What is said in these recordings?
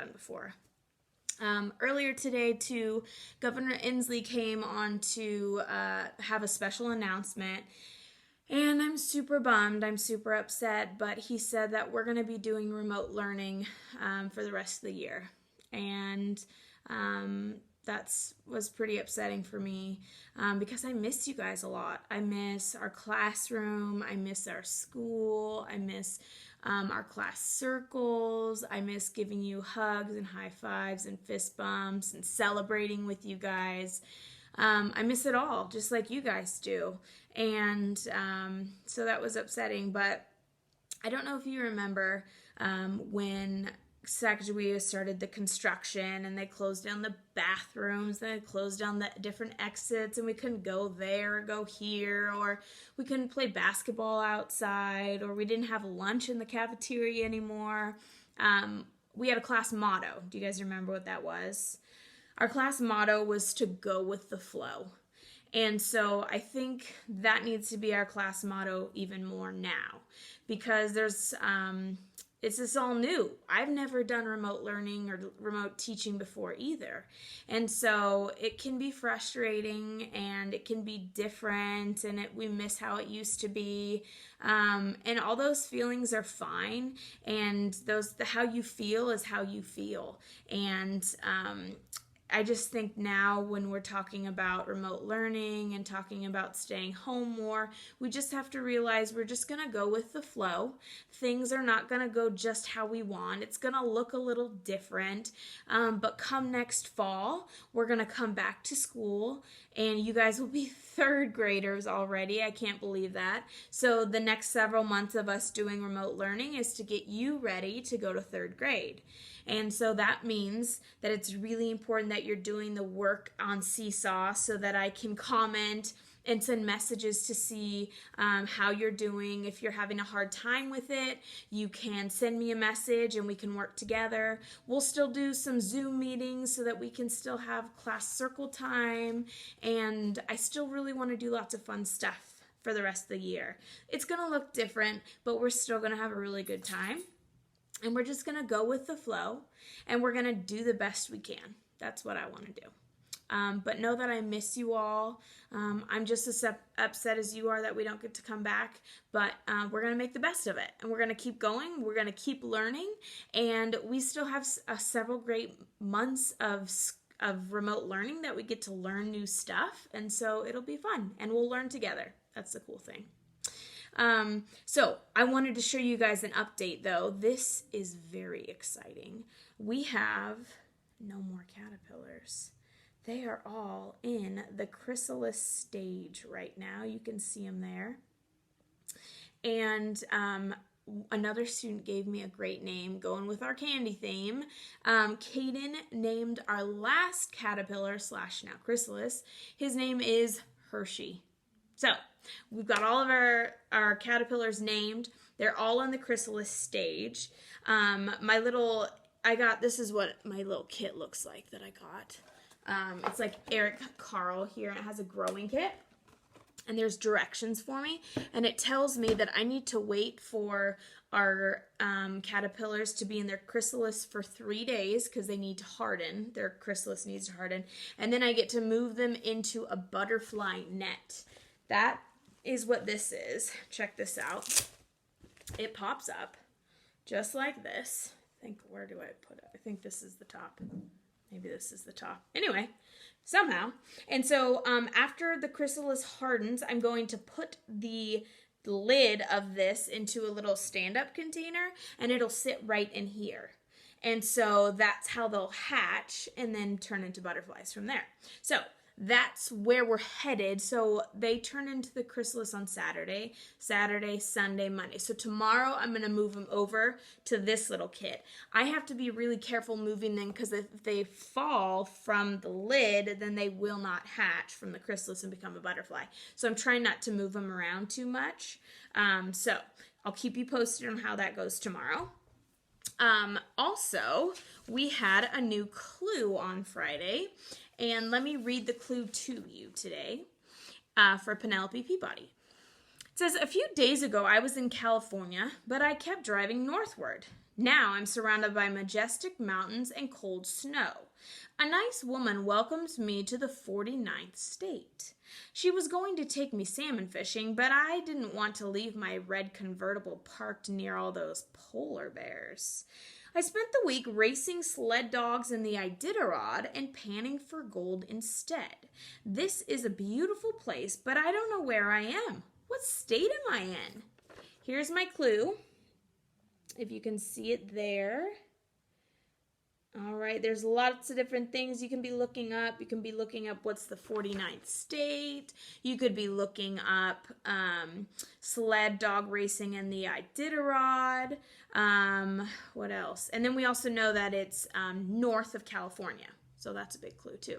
done before. Earlier today, too, Governor Inslee came on to have a special announcement. And I'm super bummed. I'm super upset. But he said that we're going to be doing remote learning for the rest of the year. And that was pretty upsetting for me because I miss you guys a lot. I miss our classroom. I miss our school. I miss our class circles. I miss giving you hugs and high fives and fist bumps and celebrating with you guys. I miss it all, just like you guys do. And so that was upsetting. But I don't know if you remember when Sacagawea started the construction and they closed down the bathrooms, they closed down the different exits, and we couldn't go there or go here, or we couldn't play basketball outside, or we didn't have lunch in the cafeteria anymore. We had a class motto. Do you guys remember what that was? Our class motto was to go with the flow. And so I think that needs to be our class motto even more now, because it's just all new. I've never done remote learning or remote teaching before either. And so it can be frustrating and it can be different, and we miss how it used to be. And all those feelings are fine. And how you feel is how you feel. And I just think now when we're talking about remote learning and talking about staying home more, we just have to realize we're just going to go with the flow. Things are not going to go just how we want. It's going to look a little different. But come next fall, we're going to come back to school, and you guys will be third graders already. I can't believe that. So the next several months of us doing remote learning is to get you ready to go to third grade. And so that means that it's really important that you're doing the work on Seesaw so that I can comment and send messages to see how you're doing. If you're having a hard time with it, you can send me a message and we can work together. We'll still do some Zoom meetings so that we can still have class circle time. And I still really want to do lots of fun stuff for the rest of the year. It's going to look different, but we're still going to have a really good time. And we're just going to go with the flow, and we're going to do the best we can. That's what I want to do. But know that I miss you all. I'm just as upset as you are that we don't get to come back, but we're going to make the best of it, and we're going to keep going. We're going to keep learning, and we still have several great months of remote learning that we get to learn new stuff, and so it'll be fun, and we'll learn together. That's the cool thing. So I wanted to show you guys an update though. This is very exciting. We have no more caterpillars. They are all in the chrysalis stage right now. You can see them there. And another student gave me a great name going with our candy theme. Caden named our last caterpillar / now chrysalis. His name is Hershey. So we've got all of our caterpillars named. They're all in the chrysalis stage. This is what my little kit looks like that I got. It's like Eric Carle here. It has a growing kit. And there's directions for me. And it tells me that I need to wait for our caterpillars to be in their chrysalis for 3 days because they need to harden. Their chrysalis needs to harden. And then I get to move them into a butterfly net. That is what this is. Check this out. It pops up just like this. Where do I put it? I think this is the top. Maybe this is the top. Anyway, somehow. And so after the chrysalis hardens, I'm going to put the lid of this into a little stand-up container, and it'll sit right in here. And so that's how they'll hatch and then turn into butterflies from there. So that's where we're headed. So they turn into the chrysalis on Saturday, Sunday, Monday. So tomorrow I'm going to move them over to this little kit. I have to be really careful moving them because if they fall from the lid, then they will not hatch from the chrysalis and become a butterfly. So I'm trying not to move them around too much. So I'll keep you posted on how that goes tomorrow. Also, we had a new clue on Friday, and let me read the clue to you today for Penelope Peabody. It says, a few days ago I was in California, but I kept driving northward. Now I'm surrounded by majestic mountains and cold snow. A nice woman welcomes me to the 49th state. She was going to take me salmon fishing, but I didn't want to leave my red convertible parked near all those polar bears. I spent the week racing sled dogs in the Iditarod and panning for gold instead. This is a beautiful place, but I don't know where I am. What state am I in? Here's my clue. If you can see it there. All right, there's lots of different things you can be looking up. You can be looking up what's the 49th state. You could be looking up sled dog racing in the Iditarod. What else? And then we also know that it's north of California. So that's a big clue too.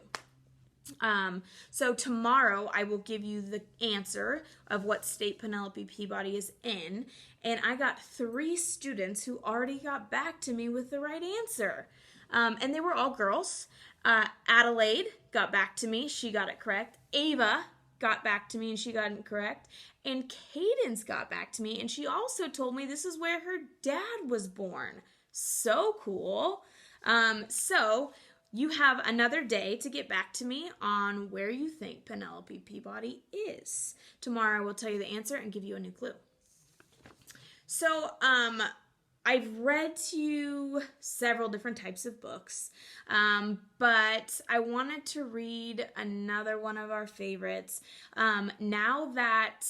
So tomorrow I will give you the answer of what state Penelope Peabody is in. And I got 3 students who already got back to me with the right answer. And they were all girls. Adelaide got back to me. She got it correct. Ava got back to me and she got it correct. And Cadence got back to me and she also told me this is where her dad was born. So cool. So you have another day to get back to me on where you think Penelope Peabody is. Tomorrow I will tell you the answer and give you a new clue. So, I've read to you several different types of books, but I wanted to read another one of our favorites. Now that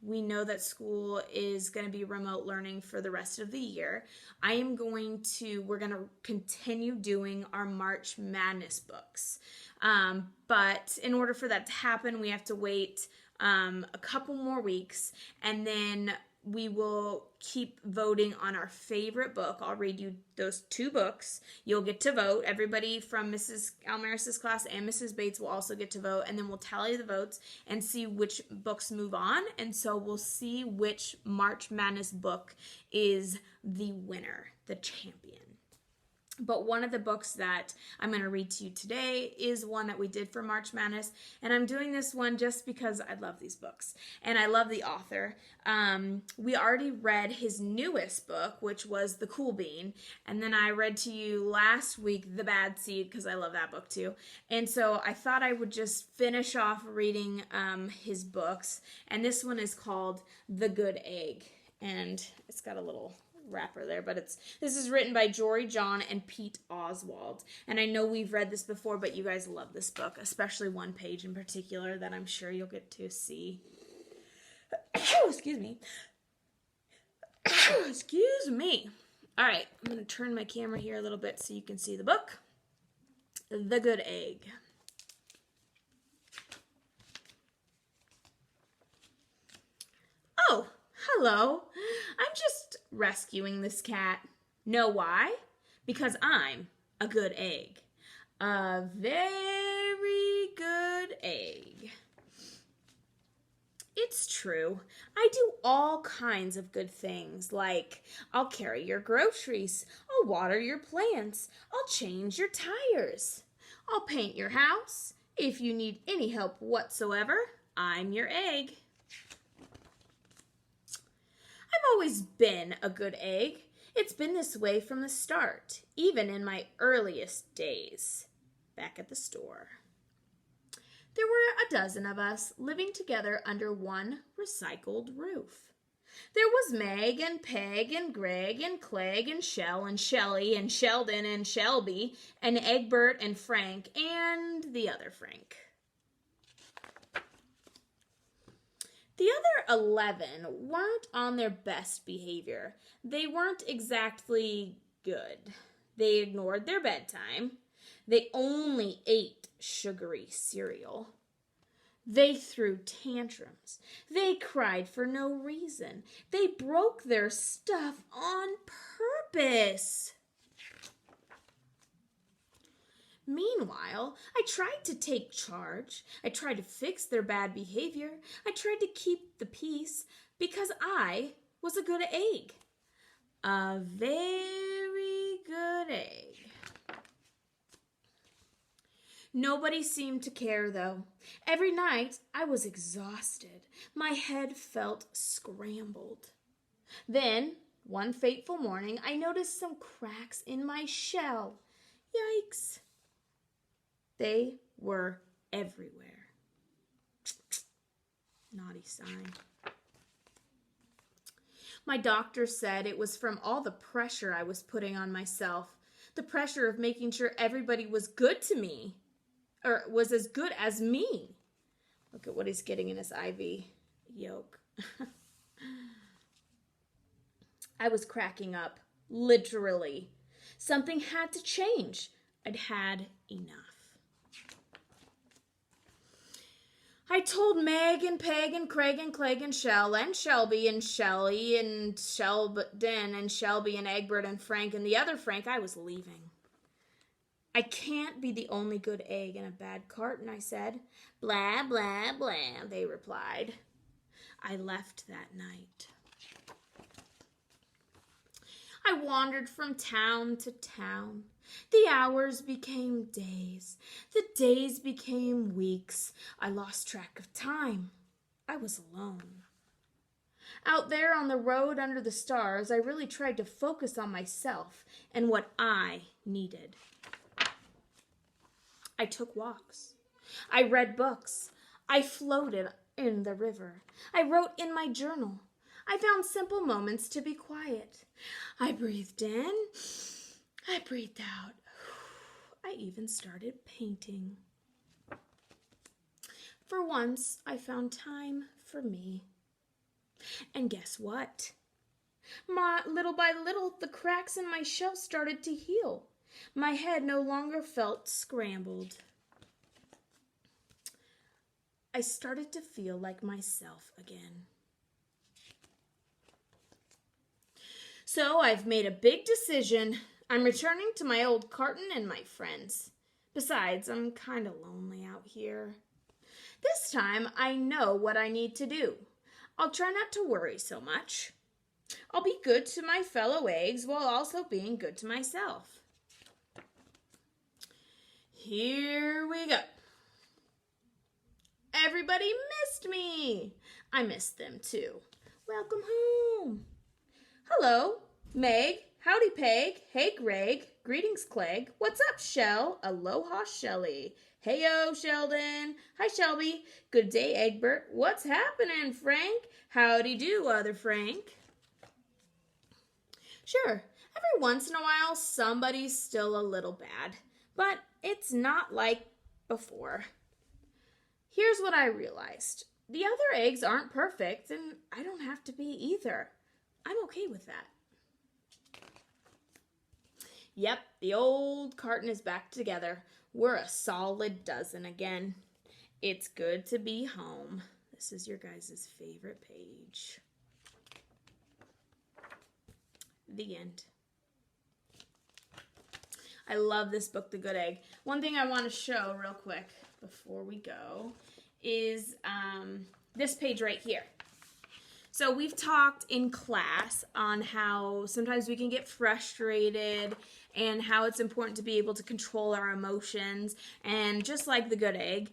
we know that school is going to be remote learning for the rest of the year, we're going to continue doing our March Madness books. But in order for that to happen, we have to wait a couple more weeks, and then we will keep voting on our favorite book. I'll read you those 2 books. You'll get to vote. Everybody from Mrs. Almaris' class and Mrs. Bates will also get to vote, and then we'll tally the votes and see which books move on. And so we'll see which March Madness book is the winner, the champion. But one of the books that I'm going to read to you today is one that we did for March Madness. And I'm doing this one just because I love these books. And I love the author. We already read his newest book, which was The Cool Bean. And then I read to you last week The Bad Seed, because I love that book too. And so I thought I would just finish off reading his books. And this one is called The Good Egg. And it's got a little wrapper there, but this is written by Jory John and Pete Oswald. And I know we've read this before, but you guys love this book, especially one page in particular that I'm sure you'll get to see. Excuse me. Excuse me. All right, I'm going to turn my camera here a little bit so you can see the book. The Good Egg. Oh, hello. I'm just rescuing this cat. Know why? Because I'm a good egg. A very good egg. It's true. I do all kinds of good things, like I'll carry your groceries, I'll water your plants, I'll change your tires, I'll paint your house. If you need any help whatsoever, I'm your egg. I've always been a good egg. It's been this way from the start, even in my earliest days, back at the store. There were a dozen of us living together under one recycled roof. There was Meg and Peg and Greg and Clegg and Shell and Shelly and Sheldon and Shelby and Egbert and Frank and the other Frank. The other 11 weren't on their best behavior. They weren't exactly good. They ignored their bedtime. They only ate sugary cereal. They threw tantrums. They cried for no reason. They broke their stuff on purpose. Meanwhile, I tried to take charge. I tried to fix their bad behavior. I tried to keep the peace because I was a good egg. A very good egg. Nobody seemed to care, though. Every night, I was exhausted. My head felt scrambled. Then, One fateful morning, I noticed some cracks in my shell. Yikes! They were everywhere. Naughty sign. My doctor said it was from all the pressure I was putting on myself. The pressure of making sure everybody was good to me. Or was as good as me. Look at what he's getting in his IV yolk. I was cracking up. Literally. Something had to change. I'd had enough. I told Meg and Peg and Craig and Clegg and Shell and Shelby and Shelly and Sheldon and Shelby and Egbert and Frank and the other Frank I was leaving. I can't be the only good egg in a bad carton, I said. Blah, blah, blah, they replied. I left that night. I wandered from town to town. The hours became days. The days became weeks. I lost track of time. I was alone. Out there on the road under the stars, I really tried to focus on myself and what I needed. I took walks. I read books. I floated in the river. I wrote in my journal. I found simple moments to be quiet. I breathed in. I breathed out. I even started painting. For once, I found time for me. And guess what? Little by little, the cracks in my shell started to heal. My head no longer felt scrambled. I started to feel like myself again. So I've made a big decision. I'm returning to my old carton and my friends. Besides, I'm kind of lonely out here. This time, I know what I need to do. I'll try not to worry so much. I'll be good to my fellow eggs while also being good to myself. Here we go. Everybody missed me. I missed them too. Welcome home. Hello, Meg. Howdy, Peg. Hey, Greg. Greetings, Clegg. What's up, Shell? Aloha, Shelly. Heyo, Sheldon. Hi, Shelby. Good day, Egbert. What's happening, Frank? Howdy do, other Frank. Sure, every once in a while, somebody's still a little bad, but it's not like before. Here's what I realized. The other eggs aren't perfect, and I don't have to be either. I'm okay with that. Yep, the old carton is back together. We're a solid dozen again. It's good to be home. This is your guys' favorite page. The end. I love this book, The Good Egg. One thing I want to show real quick before we go is this page right here. So we've talked in class on how sometimes we can get frustrated and how it's important to be able to control our emotions. And just like the good egg,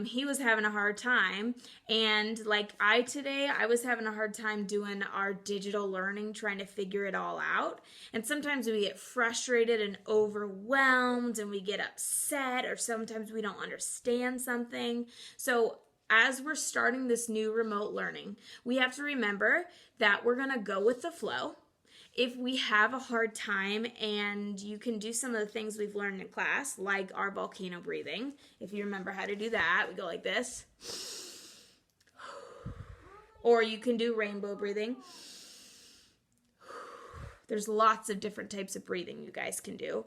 he was having a hard time. And like today, I was having a hard time doing our digital learning, trying to figure it all out. And sometimes we get frustrated and overwhelmed and we get upset, or sometimes we don't understand something. So as we're starting this new remote learning, we have to remember that we're going to go with the flow. If we have a hard time, and you can do some of the things we've learned in class, like our volcano breathing. If you remember how to do that, we go like this. Or you can do rainbow breathing. There's lots of different types of breathing you guys can do.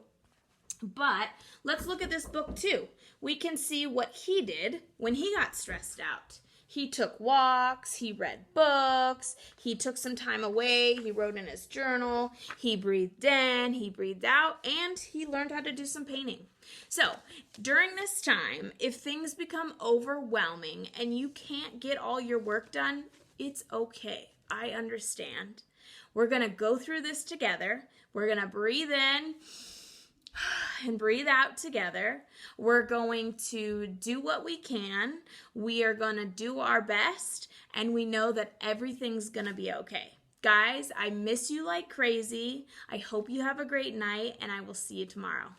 But let's look at this book too. We can see what he did when he got stressed out. He took walks, he read books, he took some time away, he wrote in his journal, he breathed in, he breathed out, and he learned how to do some painting. So, during this time, if things become overwhelming and you can't get all your work done, it's okay. I understand. We're going to go through this together. We're going to breathe in and breathe out together. We're going to do what we can. We are going to do our best, and we know that everything's going to be okay. Guys, I miss you like crazy. I hope you have a great night, and I will see you tomorrow.